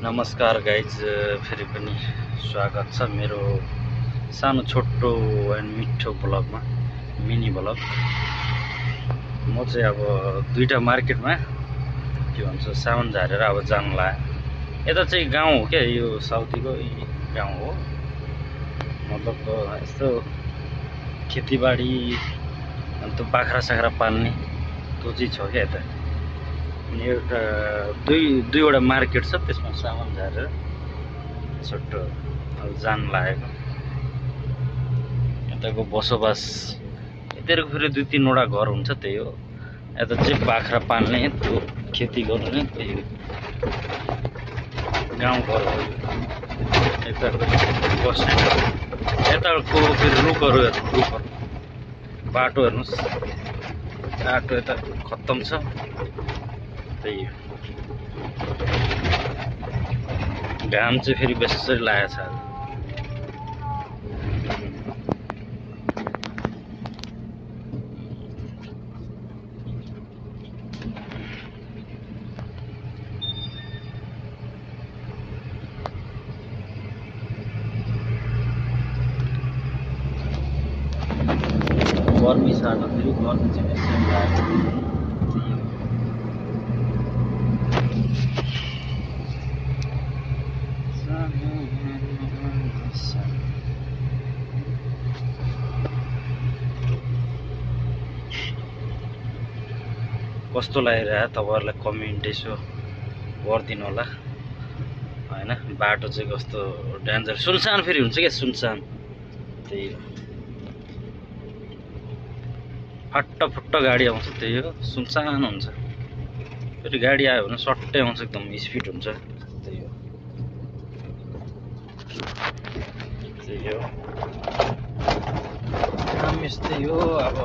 नमस्कार गाइज, फेरि पनि स्वागत छ मेरो सानो छोटो एन्ड मिठो ब्लगमा, मिनी ब्लग। म चाहिँ अब दुईटा मार्केटमा के भन्छ सामान झारेर अब जान लाग्यो। यता चाहिँ गाउँ हो क्या, यो साउथीको गाउँ हो। मतलब यस्तो खेतीबाडी अन्त बाख्रा साख्रा पाल्ने त्यो चाहिँ छ क्या यता। अनि एउटा दुईवटा मार्केट छ, त्यसमा सामान झारेर छोटो अब जान लागेको। यताको बसोबास यताको फेरि 2-3वटा घर हुन्छ, त्यही हो। यता चाहिँ बाख्रा पाल्ने, त्यो खेती गर्ने, त्यही गाउँ घर हो। यताको बस स्ट्यान्ड, यताको फेरि रुखहरू बाटो हेर्नुहोस्, बाटो यता खत्तम छ, त्यही हो। घाम चाहिँ फेरि बेसरी लागेको छ। गर्मी सार्दाखेरि गर्मी चाहिँ बेसरी लागेको छ। कस्तो लागिरहेको तपाईँहरूलाई कमेन्ट यसो गरिदिनु होला हैन। बाटो चाहिँ कस्तो डेन्जर, सुनसान फेरि हुन्छ क्या, सुनसान। त्यही हो, फट्ट गाडी आउँछ, त्यही हो, सुनसान हुन्छ। फेरि गाडी आयो भने सट्टै आउँछ, एकदम स्पिड हुन्छ, त्यही हो। त्यही हो, काम यस्तै हो। अब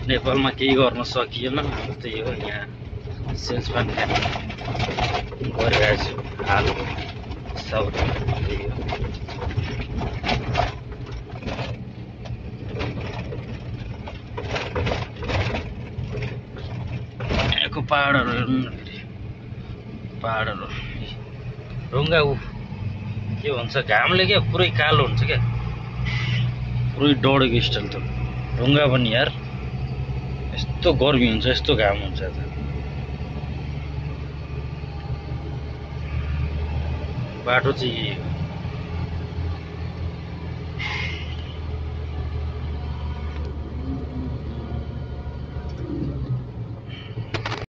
नेपालमा केही गर्न सकिएन, त्यही हो। यहाँ सेल्सम्यान गरिरहेको छु हाल साउथ, त्यही हो। यहाँको पहाडहरू हेर्नु न, फेरि पहाडहरू ढुङ्गा के भन्छ, घामले क्या पुरै कालो हुन्छ क्या, पुरै डढेको स्टाइल। त ढुङ्गा पनि यार यस्तो गर्मी हुन्छ, यस्तो घाम हुन्छ। बाटो चाहिँ